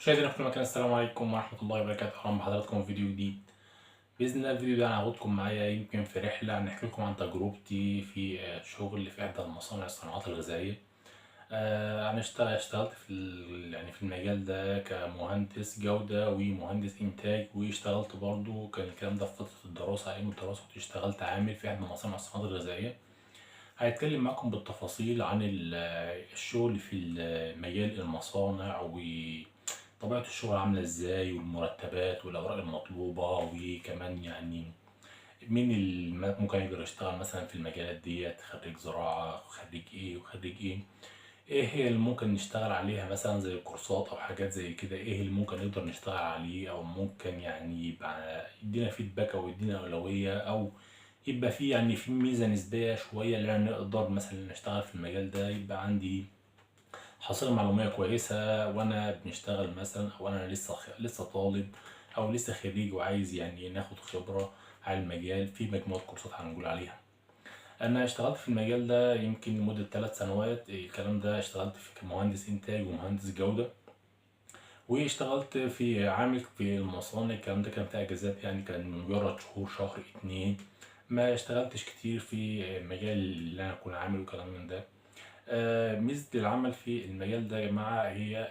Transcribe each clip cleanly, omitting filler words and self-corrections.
مشاهدينا في كل مكان، السلام عليكم ورحمة الله وبركاته. أهلا بحضراتكم في فيديو جديد. بإذن الله الفيديو ده أنا هاخدكم معايا يمكن في رحلة نحكي لكم عن تجربتي في شغل في إحدى المصانع الصناعات الغذائية. أنا اشتغلت يعني في المجال ده كمهندس جودة ومهندس إنتاج، واشتغلت برضو كان الكلام ده في فترة الدراسة. أيام الدراسة كنت اشتغلت عامل في إحدى مصانع الصناعات الغذائية. هنتكلم معاكم بالتفاصيل عن الشغل في مجال المصانع وطبيعة الشغل عاملة ازاي، والمرتبات والأوراق المطلوبة، وكمان يعني مين اللي ممكن يقدر يشتغل مثلا في المجالات ديت، خريج زراعة، خريج ايه وخريج ايه. ايه هي اللي ممكن نشتغل عليها مثلا زي الكورسات او حاجات زي كده، ايه اللي ممكن نقدر نشتغل عليه، او ممكن يعني يبقى يدينا فيدباك او يدينا اولوية، او يبقى في يعني في ميزة نسبية شوية اللي أنا نقدر مثلا نشتغل في المجال ده، يبقى عندي حصيلة معلومية كويسة وأنا بنشتغل مثلا، أو أنا لسه طالب، أو لسه خريج وعايز يعني ناخد خبرة على المجال في مجموعة كورسات هنقول عليها. أنا اشتغلت في المجال ده يمكن لمدة 3 سنوات. الكلام ده اشتغلت في كمهندس إنتاج ومهندس جودة، واشتغلت في عامل في المصانع. الكلام ده كان في اجازات، يعني كان مجرد شهور، شهر اتنين. ما اشتغلتش كتير في مجال اللي انا اكون عامل وكلام من ده. ميزة العمل في المجال ده يا جماعة هي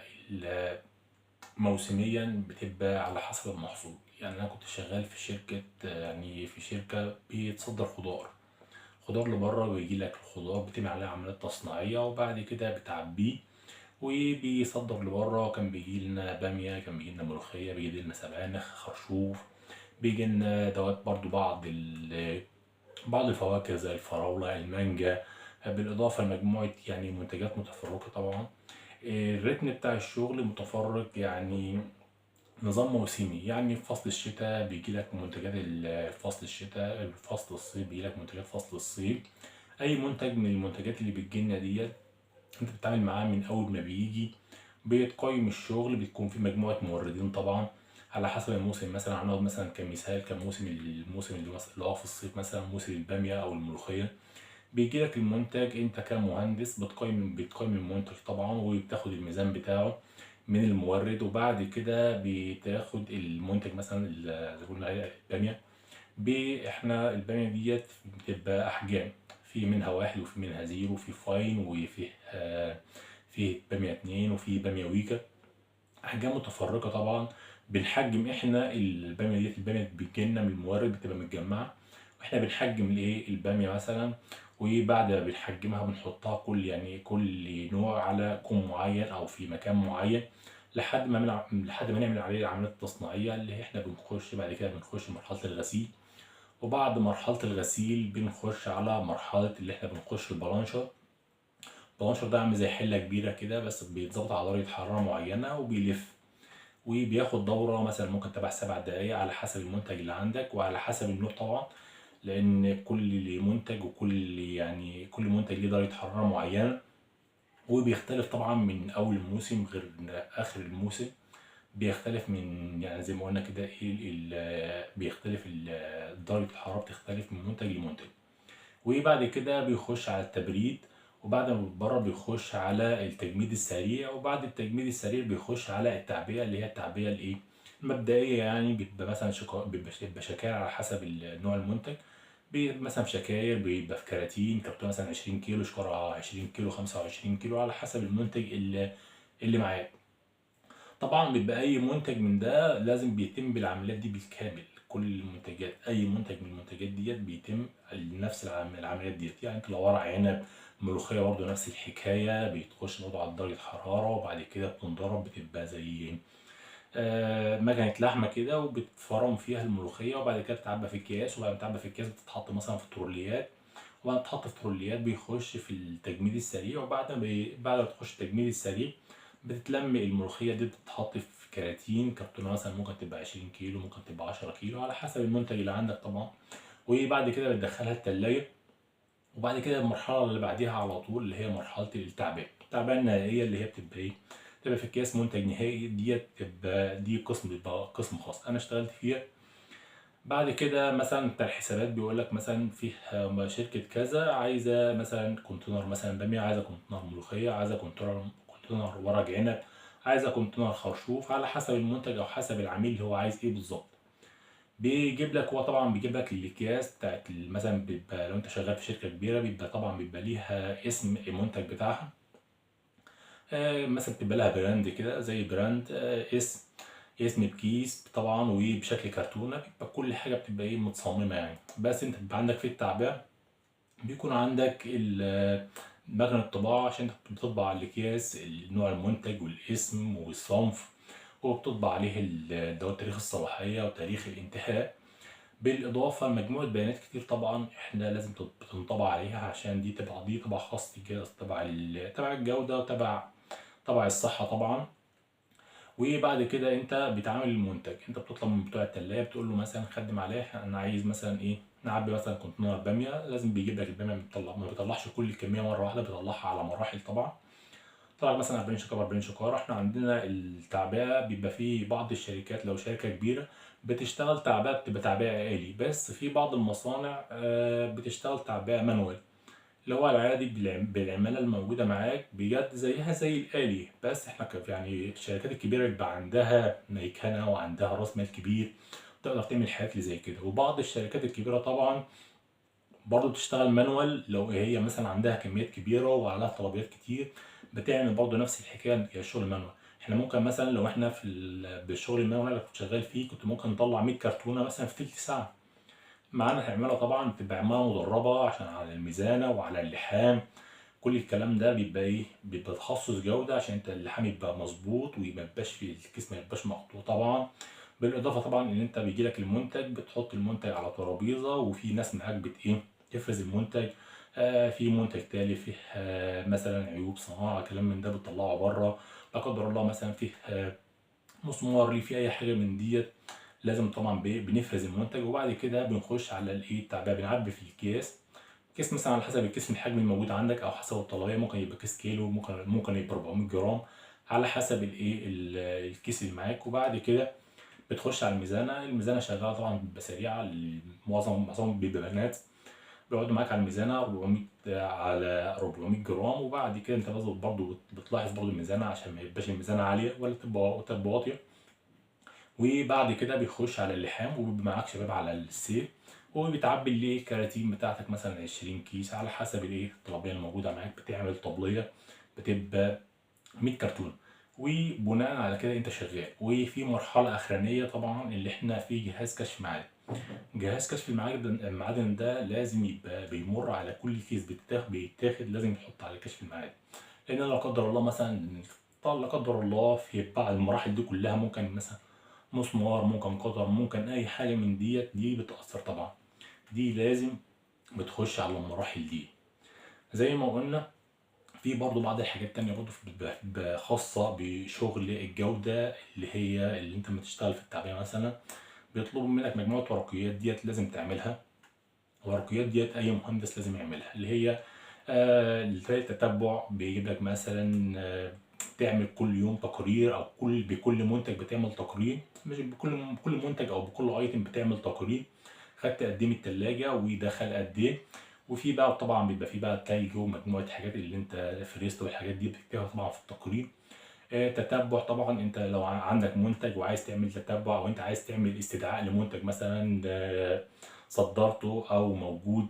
موسميا بتبقى على حسب المحصول. يعني انا كنت شغال في شركة، يعني في شركة بتصدر خضار لبره، ويجي لك الخضار بتعمل عليه عمليات تصنيعية وبعد كده بتعبيه وبيصدر لبره. كان بيجي لنا بامية، كان بيجي لنا ملوخية، بيجي لنا سبانخ، خرشوف، بيجي لنا دوات برضو بعض الفواكه زي الفراولة، المانجا، بالإضافة لمجموعة يعني منتجات متفرقة طبعا. الريتم بتاع الشغل متفرق، يعني نظام موسمي. يعني في فصل الشتاء بيجي لك منتجات فصل الشتاء، في فصل الصيف بيجي لك منتجات فصل الصيف. أي منتج من المنتجات اللي بتجيلنا ديت انت بتتعامل معاه من اول ما بيجي. بتقيم الشغل، بتكون في مجموعه موردين طبعا على حسب الموسم. مثلا هنقعد مثلا كمثال كموسم الموسم اللي هو في الصيف، مثلا موسم الباميه او الملوخيه. بيجي لك المنتج، انت كمهندس بتقيم المنتج طبعا، وبتاخد الميزان بتاعه من المورد. وبعد كده بتاخد المنتج مثلا زي ما قلنا عليه الباميه. احنا الباميه ديت بتبقى احجام، في منها واحد وفي منها زيرو، وفي فاين، وفي في باميه اتنين، وفي باميه ويكا. احجام متفرقه طبعا. بنحجم احنا الباميه ديت، الباميه بتجيلنا من المورد بتبقى متجمعه، واحنا بنحجم الايه الباميه مثلا. وبعد ما بنحجمها بنحطها كل نوع على كوم معين او في مكان معين، لحد ما نعمل عليه العمليات التصنيعيه اللي احنا بنخش بعد كده. بنخش مرحله الغسيل، وبعد مرحلة الغسيل بنخش على مرحلة اللي احنا بنخش البلانشر. البلانشر ده عامل زي حلة كبيرة كده، بس بيتظبط على درجة حرارة معينة وبيلف، وبياخد دورة مثلا ممكن تبع 7 دقايق على حسب المنتج اللي عندك وعلى حسب النوع طبعا. لأن كل منتج كل منتج ليه درجة حرارة معينة، وبيختلف طبعا من أول الموسم غير آخر الموسم. بيختلف من يعني زي ما قلنا كده بيختلف درجة الحرارة بتختلف من منتج لمنتج. وبعد كده بيخش على التبريد، وبعد ما بيتبرد بيخش على التجميد السريع، وبعد التجميد السريع بيخش على التعبئة اللي هي التعبئة المبدئية. يعني بيبقى مثلا بيبقى شكاير على حسب نوع المنتج. بيبقى مثلا في شكاير، بيبقى في كرتون مثلا 20 كيلو، شكارة 20 كيلو، 25 كيلو، على حسب المنتج اللي معاك. طبعا بيبقى اي منتج من ده لازم بيتم بالعمليات دي بالكامل. كل المنتجات، اي منتج من المنتجات ديت بيتم نفس العمليات ديت. يعني انت لو ورق عنب، ملوخيه، برضه نفس الحكايه، بتخش برضه على درجه حراره وبعد كده بتنضرب، بتبقى زي مكنه لحمه كده، وبتفرم فيها الملوخيه وبعد كده بتتعبى في اكياس، وبعد ما تتعبى في اكياس بتتحط مثلا في تروليات، وبعد ما تتحط في تروليات بيخش في التجميد السريع. بعد ما تخش التجميد السريع بتتلم الملوخية دي، بتتحط في كرتونة مثلا ممكن تبقى 20 كيلو، ممكن تبقى 10 كيلو، على حسب المنتج اللي عندك طبعا. وبعد كده بتدخلها التلاجة. وبعد كده المرحلة اللي بعديها على طول اللي هي مرحلة التعبئة النهائية، اللي هي بتبقى ايه؟ بتبقى في اكياس منتج نهائي. ديت بتبقى دي بيبقى قسم خاص انا اشتغلت فيها. بعد كده مثلا بتاع الحسابات بيقول لك مثلا فيه شركة كذا عايزة مثلا كونتينر مثلا بامية، عايزة كونتينر ملوخية، عايزة كونتينر ورق عنب، عايزة كونتينر خرشوف على حسب المنتج أو حسب العميل اللي هو عايز إيه بالظبط. بيجيب لك، هو طبعا بيجيب لك الأكياس بتاعت مثلا، بيبقى لو أنت شغال في شركة كبيرة بيبقى طبعا بيبقى ليها اسم المنتج بتاعها. مثلا بتبقى لها براند كده، زي براند، اسم بكيس طبعا وبشكل كرتونة، بيبقى كل حاجة بتبقى إيه متصممة يعني. بس أنت بيبقى عندك في التعبئة بيكون عندك مكنة الطباعة، عشان انت بتطبع على الأكياس نوع المنتج والاسم والصنف، وبتطبع عليه تاريخ الصلاحية وتاريخ الانتهاء، بالإضافة لمجموعة بيانات كتير طبعا احنا لازم بتنطبع عليها، عشان دي طبعا خاصة كده، تبع الجودة وتبع الصحة طبعا. وبعد كده انت بتعامل المنتج، انت بتطلب من بتوع التلاجة بتقول له مثلا خدم عليه، انا عايز مثلا ايه، نعبي مثلا كونتينر باميه، لازم بيجيب لك الباميه، ما بيطلعش كل الكميه مره واحده، بيطلعها على مراحل طبعا. طلع مثلا 40 شكاره 40 شكاره. احنا عندنا التعبئه بيبقى فيه بعض الشركات، لو شركه كبيره بتشتغل تعبئه بتبقى تعبئه آلي، بس في بعض المصانع بتشتغل تعبئه مانوال، اللي هو العادي بالعمالة الموجودة معاك بجد زيها زي الآلي. بس احنا يعني الشركات الكبيرة بيبقى عندها ميكنة وعندها رأس مال كبير، تقدر تعمل حاجات اللي زي كده. وبعض الشركات الكبيرة طبعا برضه بتشتغل مانوال، لو هي مثلا عندها كميات كبيرة وعليها طلبيات كتير بتعمل برضه نفس الحكاية كشغل مانوال. احنا ممكن مثلا لو احنا بالشغل المانوال اللي كنت شغال فيه، كنت ممكن نطلع 100 كرتونة مثلا في تلت ساعة. معانا عمالة طبعا بتبقى عمالة مدربة عشان على الميزانة وعلى اللحام، كل الكلام ده بيبقى ايه، بيبقى تخصص جودة، عشان انت اللحام يبقى مظبوط وما يبقاش في الكيس، ما يبقاش مقطوع طبعا. بالاضافة طبعا ان انت بيجي لك المنتج، بتحط المنتج على ترابيزة وفي ناس معاك ايه تفرز المنتج. في منتج تالي فيه مثلا عيوب صناعة كلام من ده بتطلعه بره، لا قدر الله مثلا فيه مسمار ليه، في اي حاجة من ديت، لازم طبعا بنفرز المنتج. وبعد كده بنخش على الايه التعبئة، بنعبي في الكيس. كيس مثلا على حسب الكيس من الحجم الموجود عندك او حسب الطلبيه، ممكن يبقى كيس كيلو، ممكن يبقى 400 جرام، على حسب الكيس اللي معاك. وبعد كده بتخش على الميزانه شغاله طبعا، بتبقى سريعه، معظم بيبقى بنات بيقعدوا معاك على الميزانه 400 جرام. وبعد كده انت لازم برضه بتلاحظ برضه الميزانه، عشان ما يبقاش الميزانه عاليه ولا تبقى واطيه. وبعد كده بيخش على اللحام، وبيبقى معاك شباب على السير، وبتعبي الكراتين بتاعتك مثلا 20 كيس على حسب الطلبيه الموجوده معاك، بتعمل طبليه بتبقى 100 كرتون. وبناء على كده انت شغال. وفي مرحله اخرانيه طبعا اللي احنا في جهاز كشف معادن. جهاز كشف المعادن ده لازم يبقى بيمر على كل كيس بيتاخد لازم يحط على كشف المعادن، لان لا قدر الله مثلا، لا قدر الله في بعض المراحل دي كلها ممكن مثلا مسمار، ممكن قطر، ممكن اي حاجه من دي بتاثر طبعا. دي لازم بتخش على المراحل دي. زي ما قلنا في برضو بعض الحاجات التانية برضو خاصة بشغل الجودة، اللي انت لما تشتغل في التعبئة مثلا بيطلبوا منك مجموعة ورقيات ديت لازم تعملها. الورقيات ديت أي مهندس لازم يعملها، اللي هي زي التتبع، بيجيب لك مثلا تعمل كل يوم تقرير، او بكل منتج بتعمل تقرير، مش بكل منتج او بكل ايتم بتعمل تقرير، خدت قد ايه من التلاجة ودخل قد ايه. وفي بقى طبعا بيبقى في بقى تلج ومجموعة حاجات اللي انت فريست والحاجات دي بتكتبها طبعا في التقرير. تتبع طبعا، انت لو عندك منتج وعايز تعمل تتبع، او انت عايز تعمل استدعاء لمنتج مثلا صدرته او موجود،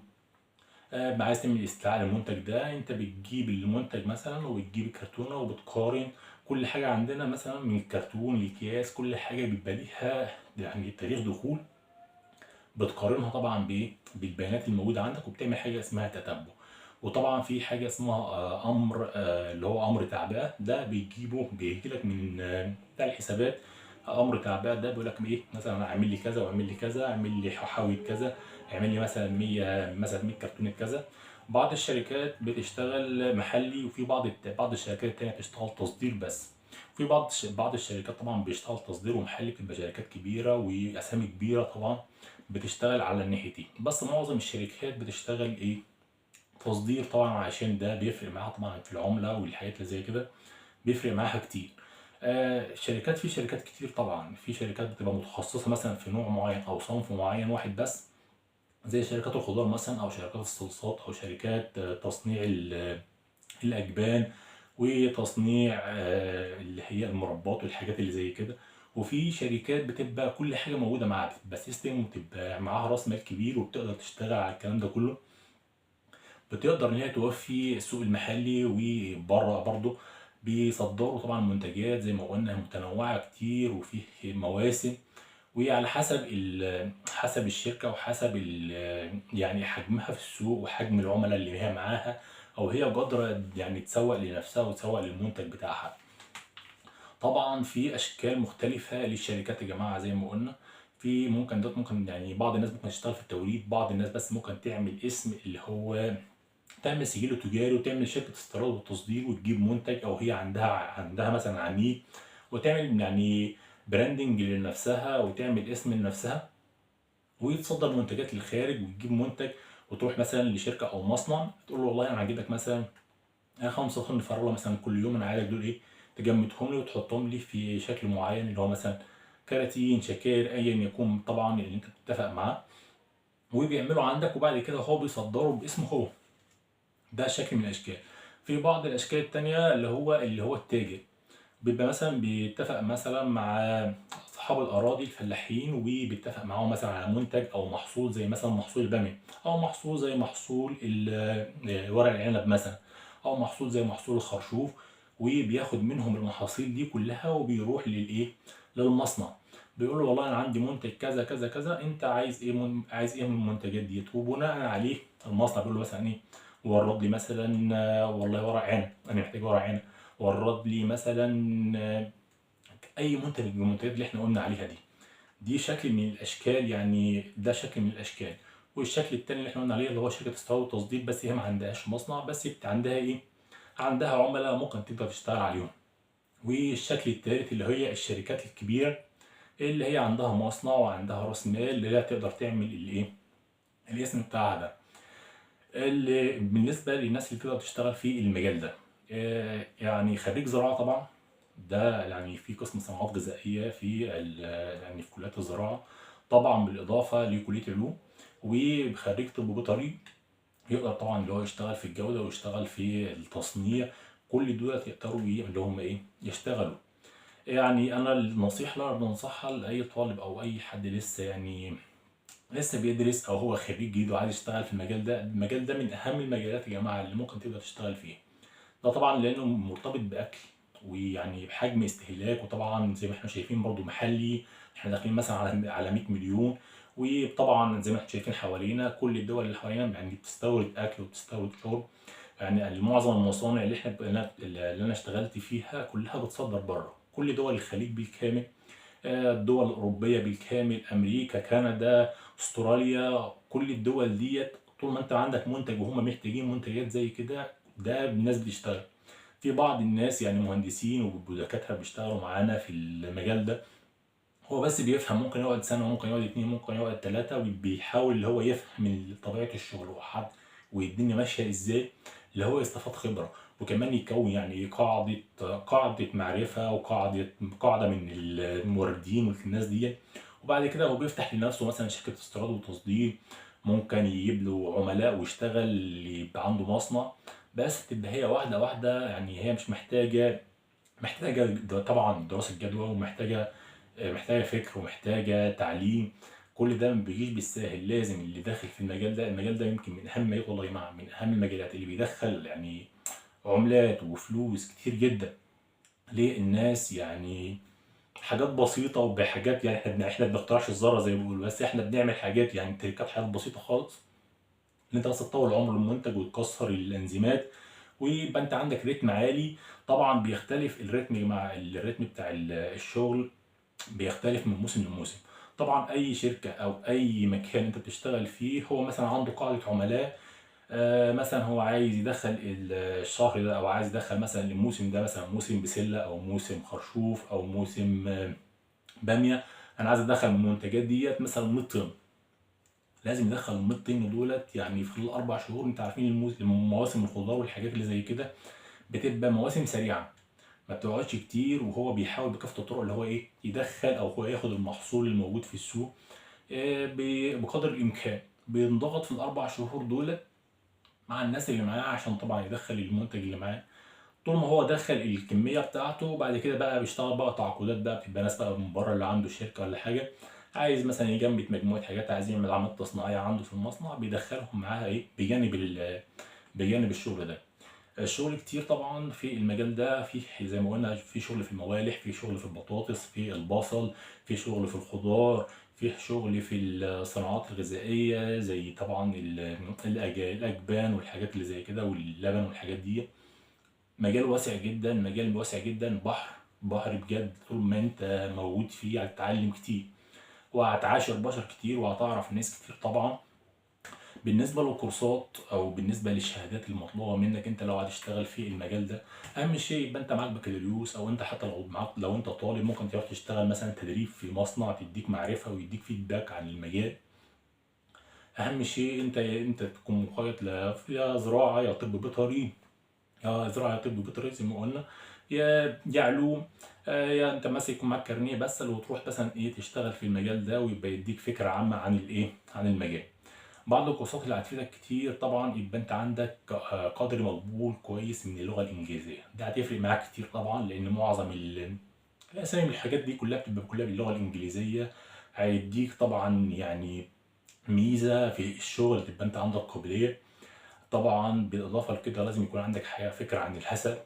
عايز تعمل استدعاء للمنتج ده، انت بتجيب المنتج مثلا وبتجيب الكرتونه وبتقارن كل حاجه عندنا، مثلا من الكرتون للاكياس كل حاجه بيبقى ليها يعني تاريخ دخول، بتقارنها طبعا بالبيانات الموجوده عندك، وبتعمل حاجه اسمها تتبع. وطبعا في حاجه اسمها امر، اللي هو امر تعبئه، ده بيجي لك من بتاع الحسابات. امر تعبئه ده بيقول لك ايه، مثلا اعمل لي كذا واعمل لي كذا، اعمل لي حاوي كذا، اعمل لي مثلا 100 كرتونه كذا. بعض الشركات بتشتغل محلي، وفي بعض الشركات التانية بتشتغل تصدير بس. في بعض الشركات طبعا بيشتغل تصدير ومحلي، بتبقى شركات كبيره واسامي كبيره طبعا بتشتغل على الناحيتين. بس معظم الشركات بتشتغل ايه، تصدير طبعا، عشان ده بيفرق معاها طبعا في العمله والحاجات اللي زي كده، بيفرق معاها كتير. في شركات كتير طبعا، في شركات بتبقى متخصصه مثلا في نوع معين او صنف معين واحد بس، زي شركات الخضار مثلا، او شركات الصلصات، او شركات تصنيع الاجبان وتصنيع اللي هي المربات والحاجات اللي زي كده. وفي شركات بتبقى كل حاجة موجودة معاها، بتبقى سيستم وبتبقى معاها راس مال كبير وبتقدر تشتغل على الكلام ده كله. بتقدر ان هي توفي السوق المحلي، وبره برضه بيصدروا طبعا منتجات زي ما قلنا متنوعة كتير وفيه مواسم. وعلى حسب حسب الشركة وحسب يعني حجمها في السوق وحجم العملاء اللي هي معاها، او هي قادرة يعني تسوق لنفسها وتسوق للمنتج بتاعها. طبعا في اشكال مختلفة للشركات يا جماعة زي ما قلنا. في ممكن ده ممكن يعني بعض الناس ممكن تشتغل في التوريد، بعض الناس بس ممكن تعمل اسم اللي هو تعمل سجل تجاري وتعمل شركة استيراد وتصدير وتجيب منتج، او هي عندها مثلا عميل وتعمل يعني براندنج لنفسها وتعمل اسم لنفسها وتصدر منتجات للخارج وتجيب منتج. وتروح مثلا لشركة او مصنع تقول له والله انا عاجبك مثلا 5 طن فراولة مثلا كل يوم، انا عايزك دول ايه تجمدهم لي وتحطهم لي في شكل معين اللي هو مثلا كراتين شكاير ايا يكون طبعا اللي انت بتتفق معاه، وبيعمله عندك وبعد كده هو بيصدره باسمه هو. ده شكل من الاشكال. في بعض الاشكال التانية اللي هو التاجر بيبقى مثلا بيتفق مثلا مع اصحاب الاراضي الفلاحين وبيتفق معاهم مثلا على منتج او محصول زي مثلا محصول الباميه، او محصول زي محصول ورق العنب مثلا، او محصول زي محصول الخرشوف. وبياخد منهم المحاصيل دي كلها وبيروح للمصنع، بيقول له والله انا عندي منتج كذا كذا كذا، انت عايز ايه عايز ايه من المنتجات ديت، وبناء عليه المصنع بيقول له مثلا ايه ورد لي مثلا والله ورق عنب، انا محتاج ورق عنب. ورد لي مثلا اي منتج من المنتجات اللي احنا قلنا عليها دي. دي شكل من الاشكال، يعني ده شكل من الاشكال. والشكل التاني اللي احنا قلنا عليه اللي هو شركه استيراد وتصدير، بس هي ما عندهاش مصنع، بس عندها ايه، عندها عملاء ممكن تقدر تشتغل عليهم. والشكل التالت اللي هي الشركات الكبيره اللي هي عندها مصنع وعندها راس مال اللي هي تقدر تعمل الايه الاسم بتاعها ده. اللي بالنسبه للناس اللي تقدر تشتغل في المجال ده يعني خريج زراعه طبعا، ده يعني في قسم صناعات غذائيه في يعني في كليات الزراعه، طبعا بالاضافه لكليه علوم. وخريج طب بيطري يقدر طبعا اللي هو يشتغل في الجوده ويشتغل في التصنيع. كل دول يقدروا اللي هم ايه يشتغلوا. يعني انا النصيحه اللي انا بنصحها لاي طالب او اي حد لسه يعني لسه بيدرس او هو خريج جديد وعايز يشتغل في المجال ده، المجال ده من اهم المجالات يا جماعه اللي ممكن تقدر تشتغل فيه. ده طبعا لانه مرتبط باكل ويعني بحجم استهلاك، وطبعا زي ما احنا شايفين برضو محلي، احنا داخلين مثلا على 100 مليون. وطبعا زي ما احنا شايفين حوالينا كل الدول اللي حوالينا يعني بتستورد اكل وبتستورد شرب. يعني معظم المصانع اللي انا اشتغلت فيها كلها بتصدر بره، كل دول الخليج بالكامل، الدول الأوروبية بالكامل، أمريكا، كندا، أستراليا، كل الدول ديت طول ما أنت عندك منتج وهم محتاجين منتجات زي كده ده الناس بتشتغل. في بعض الناس يعني مهندسين ودكاترة بيشتغلوا معانا في المجال ده، هو بس بيفهم، ممكن يقعد سنة ممكن يقعد اتنين ممكن يقعد تلاتة وبيحاول اللي هو يفهم طبيعة الشغل والدنيا ماشية ازاي، اللي هو يستفاد خبرة. وكمان يكون يعني قاعدة معرفة قاعدة من الموردين والناس دي. وبعد كده هو بيفتح لنفسه مثلا شركة استيراد وتصدير، ممكن يجيب له عملاء ويشتغل يبقى عنده مصنع. بس تبقى هي واحدة واحدة، يعني هي مش محتاجة طبعا دراسة جدوى، ومحتاجة محتاجة فكر ومحتاجة تعليم. كل ده ما بيجيش بالساهل، لازم اللي داخل في المجال ده، المجال ده يمكن من أهم والله يا جماعة من أهم المجالات اللي بيدخل يعني عملات وفلوس كتير جدا للناس. يعني حاجات بسيطة وبحاجات، يعني احنا بنخترعش الذرة زي ما بيقولوا، بس احنا بنعمل حاجات يعني تركات حاجات بسيطة خالص، ان انت بس تطول عمر المنتج وتكسر الانزيمات ويبقى انت عندك رتم عالي. طبعا بيختلف الريتم مع الريتم بتاع الشغل، بيختلف من موسم لموسم. طبعا اي شركه او اي مكان انت بتشتغل فيه هو مثلا عنده قاعده عملاء، مثلا هو عايز يدخل الشهر ده او عايز يدخل مثلا الموسم ده مثلا موسم بسله او موسم خرشوف او موسم باميه. انا عايز ادخل من المنتجات ديت مثلا 100 طن، لازم يدخل ال 100 طن دولت يعني في خلال 4 شهور. انت عارفين مواسم الخضار والحاجات اللي زي كده بتبقى مواسم سريعه، ما بتقعدش كتير، وهو بيحاول بكافة الطرق اللي هو ايه يدخل او هو ياخد المحصول الموجود في السوق بقدر الامكان. بينضغط في ال4 شهور دول مع الناس اللي معاه عشان طبعا يدخل المنتج اللي معاه. طول ما هو دخل الكميه بتاعته، بعد كده بقى بيشتغل بقى تعاقدات بقى، بتبقى ناس بقى من بره اللي عنده شركه ولا حاجه عايز مثلا يجمد مجموعه حاجات، عايز يعمل عمليات تصنيعيه عنده في المصنع، بيدخلهم معاها ايه بجانب الشغل ده. الشغل كتير طبعا في المجال ده، في زي ما قلنا في شغل في الموالح، في شغل في البطاطس، في البصل، في شغل في الخضار، في شغل في الصناعات الغذائية زي طبعا الأجبان والحاجات اللي زي كده واللبن والحاجات دي. مجال واسع جدا، مجال واسع جدا، بحر بجد. طول ما انت موجود فيه هتتعلم كتير، وهتعاشر بشر كتير، وهتعرف ناس كتير طبعا. بالنسبة للكورسات أو بالنسبة للشهادات المطلوبة منك أنت لو هتشتغل في المجال ده، أهم شيء يبقى أنت معاك بكالوريوس، أو أنت حتى لو أنت طالب ممكن تروح تشتغل مثلا تدريب في مصنع تديك معرفة ويديك فيدباك عن المجال. أهم شيء أنت تكون مقيد يا زراعة يا طب بيطري، اه زراعة طب بيطري زي ما قلنا، يا علوم. يا انت مثلا يكون معاك كارنيه بس، لو تروح مثلا ايه تشتغل في المجال ده ويبقى يديك فكره عامه عن الايه عن المجال. بعض الكورسات اللي هتفيدك كتير طبعا يبقى انت عندك قدر مقبول كويس من اللغه الانجليزيه، ده هتفرق معاك كتير طبعا، لان معظم الاسامي من الحاجات دي كلها بتبقى كلها باللغه الانجليزيه. هيديك طبعا يعني ميزه في الشغل، تبقى انت عندك قابليه. طبعا بالاضافه لكده لازم يكون عندك فكره عن الهسل،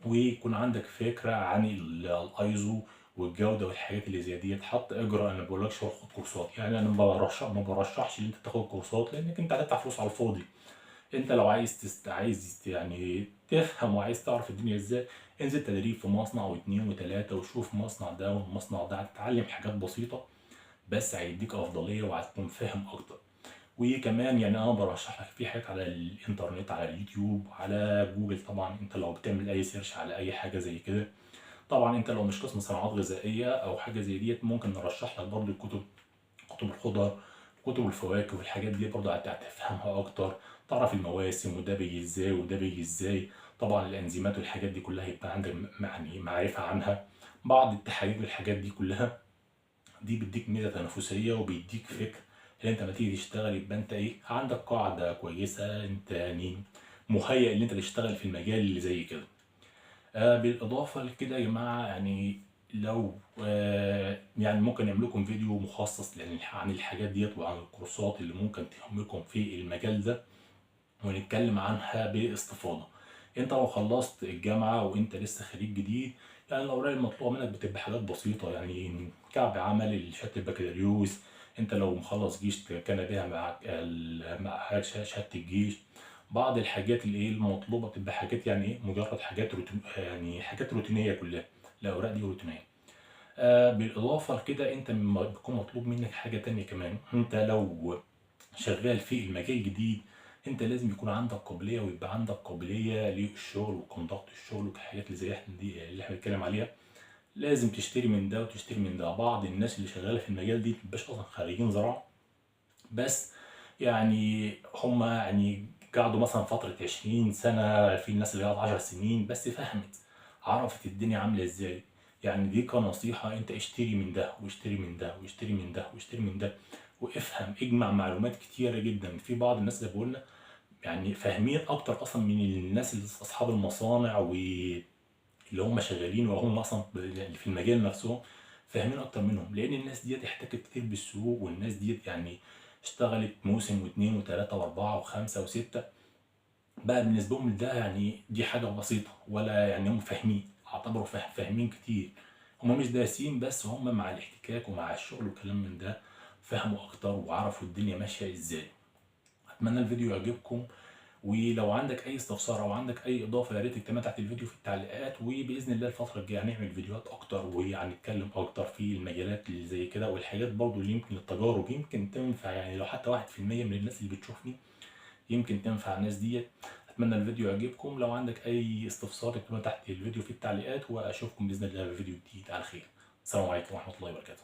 ويكون عندك فكره عن الايزو والجوده والحاجات اللي زي ديت. حتى اجرى، انا ما بقولكش روح خد كورسات، يعني انا ما برشحش ان انت تاخد كورسات، لانك انت هتدفع فلوس على الفاضي. انت لو عايز يعني تفهم وعايز تعرف الدنيا ازاي، انزل تدريب في مصنع واثنين وثلاثه، وشوف مصنع ده والمصنع ده، هتتعلم حاجات بسيطه بس هيديك افضليه وهتكون فاهم اكتر. وكمان يعني انا برشح لك في حاجات على الانترنت، على اليوتيوب، على جوجل طبعا. انت لو بتعمل اي سيرش على اي حاجه زي كده، طبعا انت لو مش قسم صناعات غذائيه او حاجه زي ديت، ممكن نرشح لك برضو كتب الخضر، كتب الفواكه والحاجات دي برضو هتفهمها اكتر، تعرف المواسم وده بيجي ازاي وده بيجي ازاي. طبعا الانزيمات والحاجات دي كلها يبقى عندك يعني معرفه عنها. بعض التحاليل والحاجات دي كلها، دي بيديك ميزه تنافسيه وبيديك فكر ان انت لما تيجي تشتغل يبقى انت ايه عندك قاعده كويسه، انت يعني مهيئ ان انت تشتغل في المجال اللي زي كده. بالاضافه لكده يا جماعه، يعني لو يعني ممكن نعمل لكم فيديو مخصص عن الحاجات ديت وعن الكورسات اللي ممكن تهمكم في المجال ده، ونتكلم عنها باستفاضة. انت لو خلصت الجامعة وانت لسه خريج جديد، يعني الأوراق المطلوبة منك بتبقى حاجات بسيطة، يعني كعب عمل، شهادة البكالوريوس. انت لو مخلص جيش كان بيها مع شهادة الجيش. بعض الحاجات اللي ايه المطلوبة بتبقى حاجات يعني ايه مجرد حاجات روتين، يعني حاجات روتينية كلها. الأوراق دي روتينية. بالإضافة لكده انت بيكون مطلوب منك حاجة تانية كمان. انت لو شغال في المجال جديد، انت لازم يكون عندك قابليه، ويبقى عندك قابليه للشغل وكون ضغط الشغل والحاجات اللي زي احنا دي اللي احنا بنتكلم عليها. لازم تشتري من ده وتشتري من ده. بعض الناس اللي شغاله في المجال دي مبقاش اصلا خريجين زراعه، بس يعني هم يعني قعدوا مثلا فتره 20 سنه، في الناس اللي قعدت 10 سنين بس فهمت، عرفت الدنيا عامله ازاي. يعني دي كنصيحه، انت اشتري من ده واشتري من ده واشتري من ده واشتري من ده، وافهم، اجمع معلومات كتيره جدا. في بعض الناس اللي بقولنا يعني فاهمين اكتر اصلا من الناس اللي اصحاب المصانع واللي هم شغالين وهم اصلا في المجال نفسهم، فاهمين اكتر منهم، لان الناس ديت احتكت كتير بالسوق، والناس ديت يعني اشتغلت موسم واثنين وثلاثة واربعة وخمسة وستة. بقى بالنسبة لهم ده يعني دي حاجة بسيطة، ولا يعني هم فاهمين، اعتبروا فاهمين كتير. هم مش دارسين بس، هم مع الاحتكاك ومع الشغل والكلام من ده فهموا اكتر وعرفوا الدنيا ماشية ازاي. اتمنى الفيديو يعجبكم، ولو عندك اي استفسار او عندك اي اضافه يا ريت تكتبها تحت الفيديو في التعليقات. وباذن الله الفتره الجايه هنعمل فيديوهات اكتر وهنتكلم اكتر في المجالات اللي زي كده، والحاجات برضو اللي يمكن التجارب يمكن تنفع، يعني لو حتى 1% من الناس اللي بتشوفني يمكن تنفع الناس ديت. اتمنى الفيديو يعجبكم، لو عندك اي استفسار اكتبها تحت الفيديو في التعليقات، واشوفكم باذن الله في فيديو جديد على خير. السلام عليكم ورحمه الله وبركاته.